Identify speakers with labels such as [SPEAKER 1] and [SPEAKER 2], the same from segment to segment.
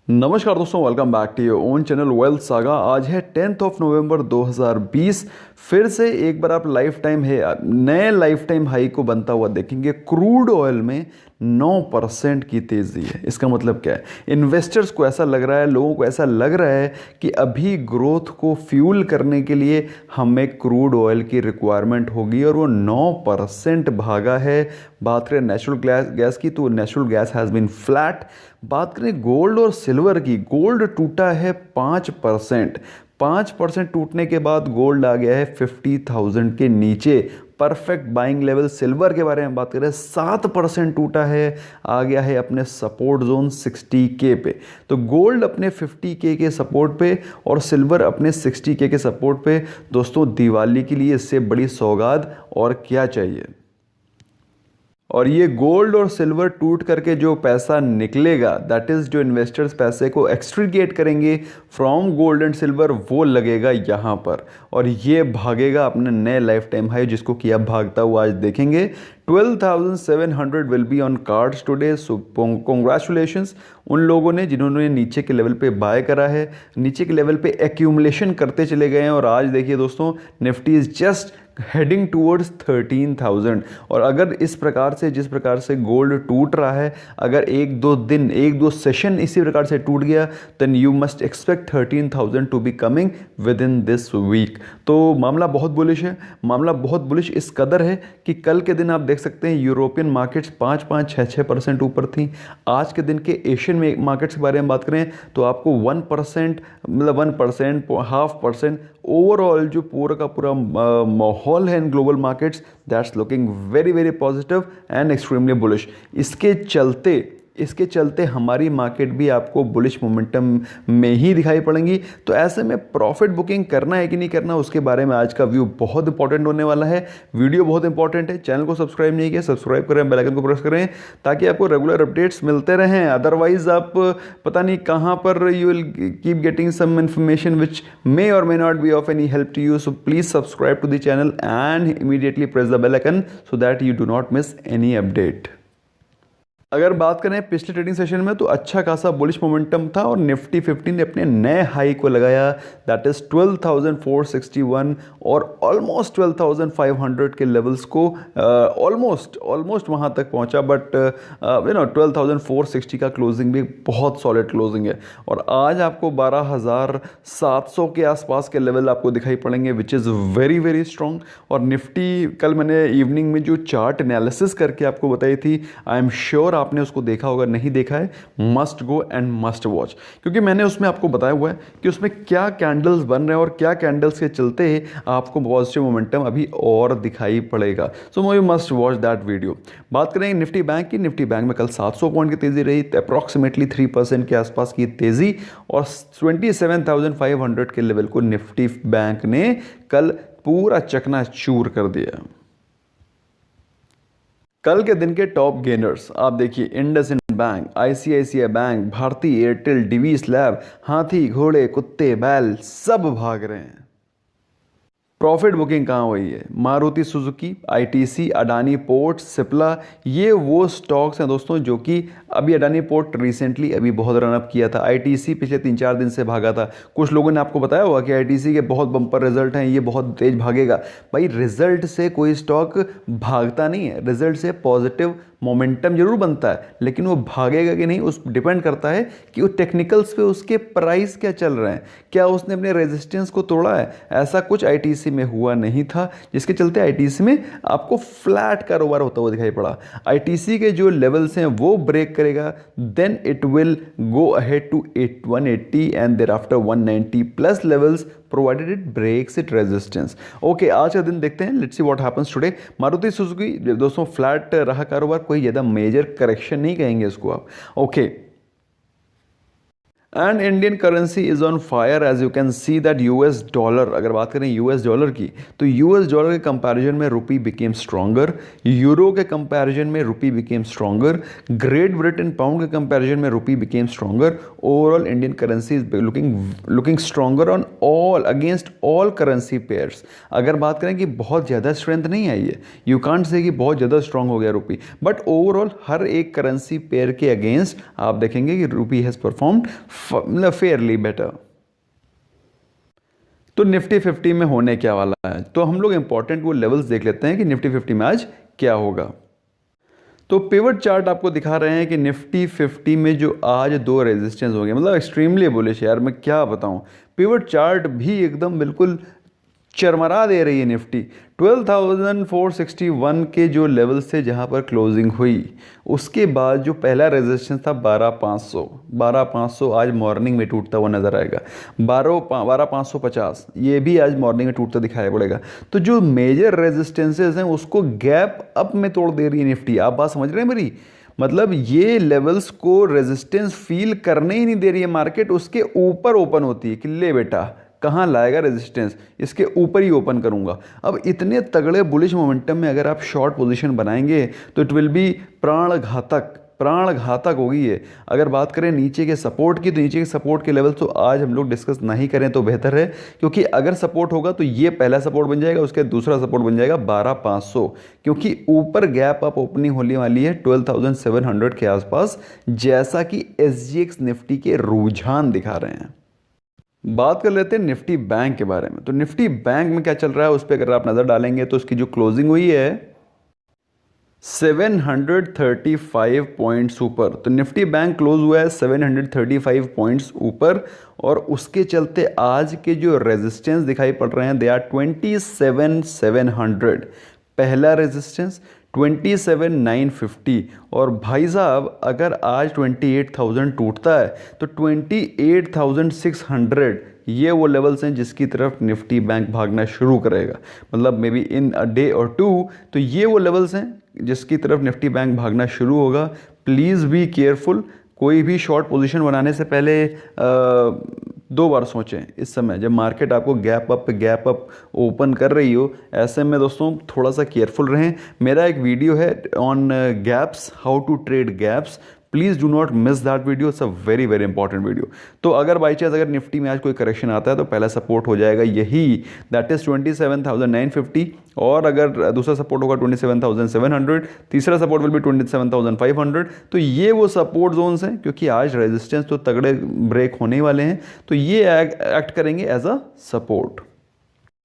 [SPEAKER 1] नमस्कार दोस्तों, welcome back to your own channel Wealth Saga. आज है 10 नवंबर 2020। फिर से एक बार आप लाइफ टाइम है नए लाइफ टाइम हाई को बनता हुआ देखेंगे। क्रूड ऑयल में 9% की तेज़ी है। इसका मतलब क्या है? इन्वेस्टर्स को ऐसा लग रहा है, लोगों को ऐसा लग रहा है कि अभी ग्रोथ को फ्यूल करने के लिए हमें क्रूड ऑयल की रिक्वायरमेंट होगी और वो 9% भागा है। बात करें नेचुरल गैस की तो natural gas has been flat. बात करें गोल्ड और सिल्वर की, गोल्ड टूटा है 5%। 5% टूटने के बाद गोल्ड आ गया है 50,000 के नीचे, परफेक्ट बाइंग लेवल। सिल्वर के बारे में बात करें 7% टूटा है, आ गया है अपने सपोर्ट जोन 60K पे। तो गोल्ड अपने 50K के सपोर्ट पे और सिल्वर अपने 60K के सपोर्ट पे। दोस्तों, दिवाली के लिए इससे बड़ी सौगात और क्या चाहिए। और ये गोल्ड और सिल्वर टूट करके जो पैसा निकलेगा, दैट इज़ जो इन्वेस्टर्स पैसे को एक्सट्रीगेट करेंगे फ्रॉम गोल्ड एंड सिल्वर, वो लगेगा यहाँ पर और ये भागेगा अपने नए लाइफ टाइम हाई, जिसको कि आप भागता हुआ आज देखेंगे। 12,700 will be on cards today. So congratulations उन लोगों ने जिन्होंने नीचे के लेवल पे बाय करा है, नीचे के लेवल पे एक्यूमुलेशन करते चले गए हैं। और आज देखिए दोस्तों, Nifty is just heading towards 13,000। और अगर इस प्रकार से, जिस प्रकार से गोल्ड टूट रहा है, अगर एक दो दिन, एक दो सेशन इसी प्रकार से टूट गया, then you must expect 13,000 to be coming within this week. तो मामला बहुत बुलिश है, मामला बहुत बुलिश इस कदर है कि कल के दिन आप देख सकते हैं यूरोपियन मार्केट्स 5-5, 6-6% ऊपर थी। आज के दिन के एशियन मार्केट्स के बारे में बात करें तो आपको 1%, मतलब 1%, 0.5% ओवरऑल जो पूरा का पूरा माहौल है in global markets, that's looking very very positive and extremely bullish. इसके चलते हमारी मार्केट भी आपको बुलिश मोमेंटम में ही दिखाई पड़ेंगी। तो ऐसे में प्रॉफिट बुकिंग करना है कि नहीं करना, उसके बारे में आज का व्यू बहुत इंपॉर्टेंट होने वाला है। वीडियो बहुत इंपॉर्टेंट है। चैनल को सब्सक्राइब नहीं किया, सब्सक्राइब करें, बेल आइकन को प्रेस करें ताकि आपको रेगुलर अपडेट्स मिलते रहें। अदरवाइज आप पता नहीं कहाँ पर you will keep getting some information which may or may not be of any help to you. So please subscribe to the channel and immediately press the bell icon so that you do not miss any update. अगर बात करें पिछले trading session में तो अच्छा खासा bullish momentum था और निफ्टी 50 ने अपने नए हाई को लगाया, दैट इज 12,461 और ऑलमोस्ट 12,500 के लेवल्स को ऑलमोस्ट वहाँ तक पहुँचा। बट 12,460 का क्लोजिंग भी बहुत सॉलिड क्लोजिंग है। और आज आपको 12,700 के आसपास के लेवल आपको दिखाई पड़ेंगे, which is very very strong. और निफ्टी कल मैंने इवनिंग में जो चार्ट एनालिसिस करके आपको बताई थी, आई एम श्योर आपने उसको देखा होगा। नहीं देखा है, must go and must watch, क्योंकि मैंने उसमें आपको बताया हुआ है कि उसमें क्या कैंडल्स बन रहे हैं और क्या कैंडल्स के चलते आपको पॉजिटिव मोमेंटम अभी और दिखाई पड़ेगा। So you must watch that video. बात करेंगे निफ्टी बैंक की। निफ्टी बैंक में कल 700 पॉइंट की तेजी रही, अप्रॉक्सीमेटली 3% के आसपास की तेजी और 27,500 के लेवल को निफ्टी बैंक ने कल पूरा चकनाचूर कर दिया। कल के दिन के टॉप गेनर्स आप देखिए, IndusInd Bank, ICICI Bank, Bharti Airtel, Divi's Lab, हाथी घोड़े कुत्ते बैल सब भाग रहे हैं। प्रॉफिट बुकिंग कहाँ हुई है? Maruti Suzuki, ITC, Adani port, Cipla, ये वो स्टॉक्स हैं दोस्तों जो कि अभी अडानी पोर्ट रिसेंटली अभी बहुत रनअप किया था। आईटीसी पिछले 3-4 दिन से भागा था। कुछ लोगों ने आपको बताया होगा कि आईटीसी के बहुत बम्पर रिजल्ट हैं, ये बहुत तेज भागेगा। भाई, रिजल्ट से कोई स्टॉक भागता नहीं है, रिजल्ट से पॉजिटिव मोमेंटम जरूर बनता है, लेकिन वो भागेगा कि नहीं उस डिपेंड करता है कि वो टेक्निकल्स पे उसके प्राइस क्या चल रहे हैं, क्या उसने अपने रेजिस्टेंस को तोड़ा है। ऐसा कुछ आईटीसी में हुआ नहीं था, जिसके चलते आईटीसी में आपको फ्लैट कारोबार होता हुआ दिखाई पड़ा। आईटीसी के जो लेवल्स हैं वो ब्रेक करेगा, then it will go ahead to 180 and thereafter 190 plus levels provided it breaks its resistance. Okay, आज का दिन देखते हैं, let's see what happens today. Maruti Suzuki दोस्तों फ्लैट रहा कारोबार, कोई ज़्यादा मेजर करेक्शन नहीं कहेंगे इसको आप। Okay, and Indian currency is on fire as you can see that US dollar, अगर बात करें यूएस डॉलर की, तो यूएस डॉलर के कंपैरिजन में रुपी बिकेम स्ट्रॉन्गर, यूरो के कंपैरिजन में rupee became stronger, Great Britain pound के कंपैरिजन में rupee became stronger. Overall Indian currency is looking stronger on all against all currency pairs. अगर बात करें कि बहुत ज़्यादा स्ट्रेंथ नहीं आई है, यू कांट से कि बहुत ज़्यादा स्ट्रॉन्ग हो गया रुपी, बट ओवरऑल हर एक करेंसी पेयर के अगेंस्ट आप देखेंगे कि रुपी हैज़ परफॉर्म्ड फेयरली बेटर। तो निफ्टी 50 में होने क्या वाला है, तो हम लोग इंपॉर्टेंट वो लेवल्स देख लेते हैं कि निफ्टी 50 में आज क्या होगा। तो पिवट चार्ट आपको दिखा रहे हैं कि निफ्टी 50 में जो आज दो रेजिस्टेंस हो गए, मतलब एक्सट्रीमली बुलिश यार, मैं क्या बताऊं। पिवट चार्ट भी एकदम बिल्कुल चरमरा दे रही है निफ्टी। 12,461 के जो लेवल्स थे जहां पर क्लोजिंग हुई, उसके बाद जो पहला रेजिस्टेंस था 12,500 आज मॉर्निंग में टूटता हुआ नजर आएगा। 12,550 ये भी आज मॉर्निंग में टूटता दिखाई पड़ेगा। तो जो मेजर रेजिस्टेंसेस हैं उसको गैप अप में तोड़ दे रही है निफ्टी। आप बात समझ रहे हैं मेरी, मतलब ये लेवल्स को रेजिस्टेंस फील करने ही नहीं दे रही है मार्केट, उसके ऊपर ओपन होती है कि ले बेटा कहाँ लाएगा रेजिस्टेंस, इसके ऊपर ही ओपन करूंगा। अब इतने तगड़े बुलिश मोमेंटम में अगर आप शॉर्ट पोजीशन बनाएंगे तो इट विल बी प्राण घातक होगी ये। अगर बात करें नीचे के सपोर्ट की, तो नीचे के सपोर्ट के लेवल तो आज हम लोग डिस्कस नहीं करें तो बेहतर है, क्योंकि अगर सपोर्ट होगा तो ये पहला सपोर्ट बन जाएगा, उसके दूसरा सपोर्ट बन जाएगा 12,500, क्योंकि ऊपर गैप अप ओपनिंग होने वाली है 12,700 के आसपास, जैसा कि SGX निफ्टी के रुझान दिखा रहे हैं। बात कर लेते हैं निफ्टी बैंक के बारे में। तो निफ्टी बैंक में क्या चल रहा है उस पर अगर आप नज़र डालेंगे तो उसकी जो क्लोजिंग हुई है 735 पॉइंट्स ऊपर। तो निफ्टी बैंक क्लोज हुआ है 735 पॉइंट्स ऊपर, और उसके चलते आज के जो रेजिस्टेंस दिखाई पड़ रहे हैं दे आर 27,700। पहला रेजिस्टेंस 27,950, और भाई साहब अगर आज 28,000 टूटता है तो 28,600 ये वो लेवल्स हैं जिसकी तरफ निफ्टी बैंक भागना शुरू करेगा, मतलब may be in a day और टू। तो ये वो लेवल्स हैं जिसकी तरफ निफ्टी बैंक भागना शुरू होगा। प्लीज़ बी केयरफुल, कोई भी शॉर्ट पोजीशन बनाने से पहले दो बार सोचें। इस समय जब मार्केट आपको गैप अप ओपन कर रही हो, ऐसे में दोस्तों थोड़ा सा केयरफुल रहें। मेरा एक वीडियो है on gaps, how to trade gaps, please do not miss that video, it's a very very important video. तो अगर बाई चांस अगर निफ्टी में आज कोई करेक्शन आता है तो पहला सपोर्ट हो जाएगा यही, दैट इज़ 27,950, और अगर दूसरा सपोर्ट होगा 27,700, तीसरा सपोर्ट विल बी 27,500। तो ये वो सपोर्ट जोन्स हैं, क्योंकि आज रेजिस्टेंस तो तगड़े ब्रेक होने वाले हैं, तो ये एक्ट करेंगे एज अ सपोर्ट।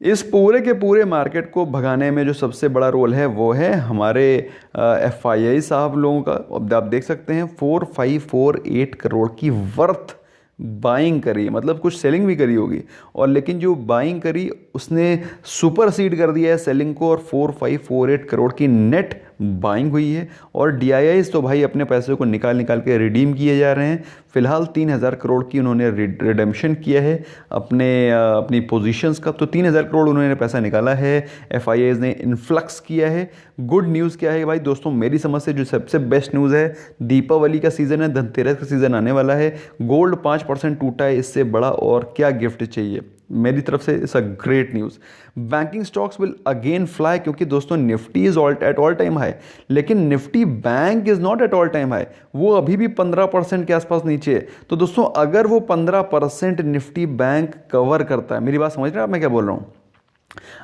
[SPEAKER 1] इस पूरे के पूरे मार्केट को भगाने में जो सबसे बड़ा रोल है वो है हमारे FII साहब लोगों का। अब आप देख सकते हैं 4,548 करोड़ की वर्थ बाइंग करी, मतलब कुछ सेलिंग भी करी होगी, और लेकिन जो बाइंग करी उसने सुपर सीड कर दिया है सेलिंग को, और 4,548 करोड़ की नेट बाइंग हुई है। और DIIs तो भाई अपने पैसे को निकाल के रिडीम किए जा रहे हैं। फिलहाल 3,000 करोड़ की उन्होंने रिडेम्पशन किया है अपनी पोजीशंस का, तो 3,000 करोड़ उन्होंने पैसा निकाला है। FIIs ने इन्फ्लक्स किया है। गुड न्यूज़ क्या है भाई दोस्तों, मेरी समझ से जो सबसे बेस्ट न्यूज़ है, दीपावली का सीज़न है, धनतेरस का सीज़न आने वाला है, गोल्ड 5% टूटा है, इससे बड़ा और क्या गिफ्ट चाहिए। मेरी तरफ से it's a great news. Banking stocks will again fly, क्योंकि दोस्तों Nifty is at all time high, लेकिन Nifty bank is not at all time high, वो अभी भी 15% के आसपास नीचे है। तो दोस्तों अगर वो 15% निफ्टी बैंक कवर करता है, मेरी बात समझ रहे हैं आप मैं क्या बोल रहा हूँ,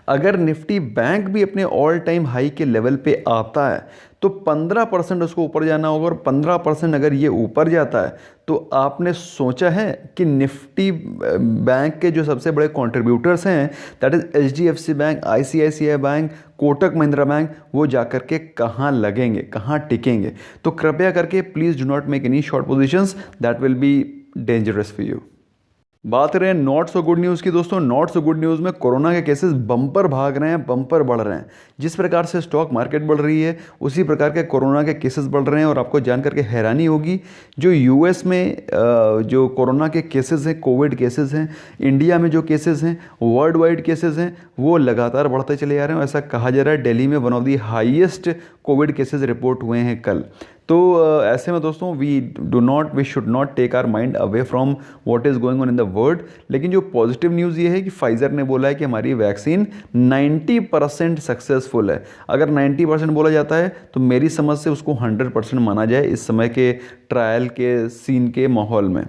[SPEAKER 1] अगर निफ्टी बैंक भी अपने ऑल टाइम हाई के लेवल पे आता है तो 15% उसको ऊपर जाना होगा, और 15% अगर ये ऊपर जाता है तो आपने सोचा है कि निफ्टी बैंक के जो सबसे बड़े कंट्रीब्यूटर्स हैं, that is HDFC bank, ICICI bank, Kotak Mahindra bank, वो जाकर के कहाँ लगेंगे, कहाँ टिकेंगे। तो कृपया करके please do not make any short positions, that will be dangerous for you. बात करें नॉट सो गुड न्यूज़ की दोस्तों, नॉट सो गुड न्यूज़ में कोरोना के केसेस बम्पर भाग रहे हैं, बम्पर बढ़ रहे हैं। जिस प्रकार से स्टॉक मार्केट बढ़ रही है उसी प्रकार के कोरोना के केसेस बढ़ रहे हैं, और आपको जान करके हैरानी होगी जो US में जो कोरोना के केसेस हैं, कोविड केसेस हैं, इंडिया में जो केसेस हैं, वर्ल्ड वाइड केसेस हैं, वो लगातार बढ़ते चले जा रहे हैं। ऐसा कहा जा रहा है दिल्ली में one of the highest covid cases report हुए हैं कल। तो ऐसे में दोस्तों we should not take our mind away from what is going on in the world. लेकिन जो पॉजिटिव न्यूज़ ये है कि फाइज़र ने बोला है कि हमारी वैक्सीन 90% सक्सेसफुल है। अगर 90% बोला जाता है तो मेरी समझ से उसको 100% माना जाए इस समय के ट्रायल के सीन के माहौल में।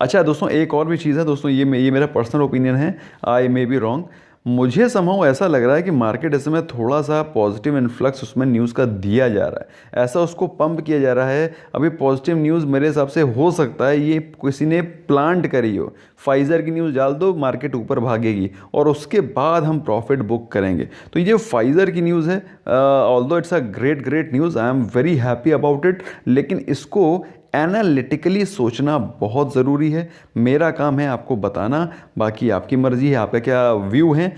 [SPEAKER 1] अच्छा दोस्तों, एक और भी चीज़ है दोस्तों, ये मेरा पर्सनल ओपिनियन है, आई मे बी रॉन्ग। मुझे समहाउ ऐसा लग रहा है कि मार्केट इस समय थोड़ा सा पॉजिटिव इन्फ्लक्स उसमें न्यूज़ का दिया जा रहा है, ऐसा उसको पंप किया जा रहा है। अभी पॉजिटिव न्यूज़ मेरे हिसाब से हो सकता है ये किसी ने प्लांट करी हो। फाइज़र की न्यूज़ डाल दो, मार्केट ऊपर भागेगी और उसके बाद हम प्रॉफिट बुक करेंगे। तो ये जो फाइज़र की न्यूज़ है, although it's a great news, I am very happy about it, लेकिन इसको एनालिटिकली सोचना बहुत ज़रूरी है। मेरा काम है आपको बताना, बाकी आपकी मर्ज़ी है, आपका क्या व्यू है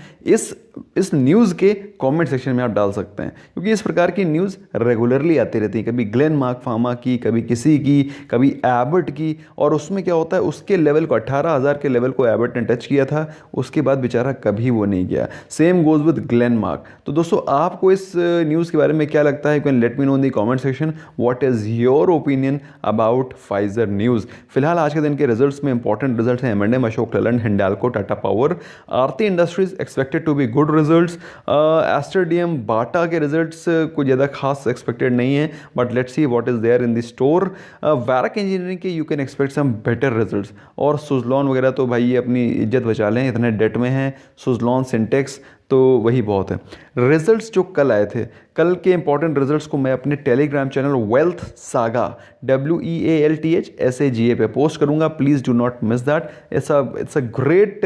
[SPEAKER 1] इस न्यूज़ के कमेंट सेक्शन में आप डाल सकते हैं, क्योंकि इस प्रकार की न्यूज़ रेगुलरली आती रहती है, कभी ग्लेनमार्क फार्मा की, कभी किसी की, कभी एबट की। और उसमें क्या होता है, उसके लेवल को 18,000 के लेवल को एबट ने टच किया था, उसके बाद बेचारा कभी वो नहीं गया। Same goes with Glenmark. तो दोस्तों आपको इस न्यूज़ के बारे में क्या लगता है? You can let me know in the comment section what is your opinion about Pfizer news. फिलहाल आज के दिन के रिजल्ट्स में इंपॉर्टेंट रिजल्ट्स हैं M&M, Ashok Leyland, Hindalco, Tata Power, Aarti Industries expected to be good results. Aster DM, Bata के रिजल्ट्स कुछ ज़्यादा खास एक्सपेक्टेड नहीं है, but let's see what is there in the store. वैरक इंजीनियरिंग के you can expect some better results. और सुजलॉन वगैरह तो भाई ये अपनी इज्जत बचा लें, इतने डेट में हैं सुजलॉन, सिंटेक्स, तो वही बहुत है। रिजल्ट्स जो कल आए थे, कल के इंपॉर्टेंट रिजल्ट्स को मैं अपने Telegram channel Wealth Saga WEALTHSAGA पे पोस्ट करूंगा, please do not miss that. It's a great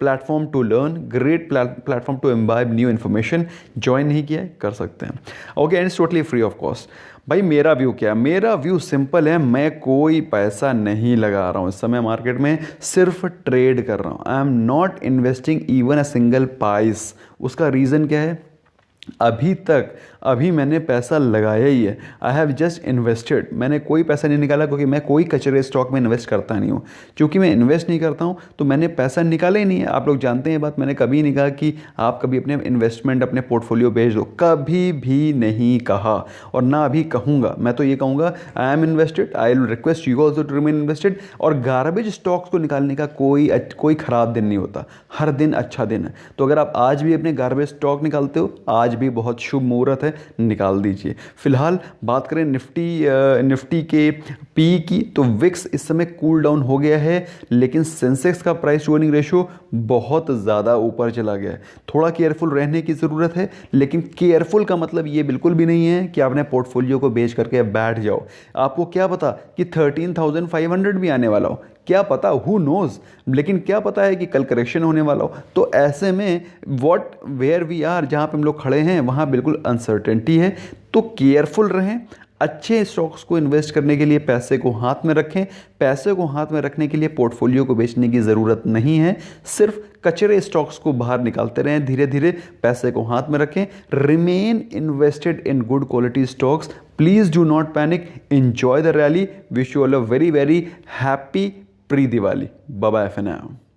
[SPEAKER 1] platform to learn, great platform to imbibe new information. Join नहीं किया है, कर सकते हैं, okay, and it's totally free of cost. भाई मेरा व्यू क्या है? मेरा व्यू सिंपल है, मैं कोई पैसा नहीं लगा रहा हूँ इस समय मार्केट में, सिर्फ ट्रेड कर रहा हूँ। I am not investing even a single price. उसका रीज़न क्या है? अभी मैंने पैसा लगाया ही है। आई हैव जस्ट इन्वेस्टेड, मैंने कोई पैसा नहीं निकाला, क्योंकि मैं कोई कचरे स्टॉक में इन्वेस्ट करता नहीं हूँ। क्योंकि मैं इन्वेस्ट नहीं करता हूँ तो मैंने पैसा निकाला ही नहीं है। आप लोग जानते हैं बात, मैंने कभी नहीं कहा कि आप कभी अपने इन्वेस्टमेंट, अपने पोर्टफोलियो बेच दो, कभी भी नहीं कहा और ना अभी कहूँगा। मैं तो ये कहूँगा I am invested, I will request you also to remain invested. और गार्बेज स्टॉक्स को निकालने का कोई ख़राब दिन नहीं होता, हर दिन अच्छा दिन है। तो अगर आप आज भी अपने गार्बेज स्टॉक निकालते हो, आज भी बहुत शुभ मुहूर्त है, निकाल दीजिए। फिलहाल बात करें निफ्टी के पी की, तो विक्स इस समय कूल डाउन हो गया है, लेकिन सेंसेक्स का प्राइस टू अर्निंग रेशियो बहुत ज़्यादा ऊपर चला गया है। थोड़ा केयरफुल रहने की ज़रूरत है, लेकिन केयरफुल का मतलब ये बिल्कुल भी नहीं है कि आपने पोर्टफोलियो को बेच करके बैठ जाओ। आपको क्या पता कि 13,500 भी आने वाला हो, क्या पता, हु नोज। लेकिन क्या पता है कि कल करेक्शन होने वाला हो। तो ऐसे में वेयर वी आर, जहाँ पे हम लोग खड़े हैं, वहाँ बिल्कुल अनसर्टेनिटी है। तो केयरफुल रहें, अच्छे स्टॉक्स को इन्वेस्ट करने के लिए पैसे को हाथ में रखें। पैसे को हाथ में रखने के लिए पोर्टफोलियो को बेचने की ज़रूरत नहीं है, सिर्फ कचरे स्टॉक्स को बाहर निकालते रहें, धीरे धीरे पैसे को हाथ में रखें। Remain invested in good quality stocks, please do not panic, enjoy the rally. Wish you all a very very happy pre Diwali. Bye bye for now.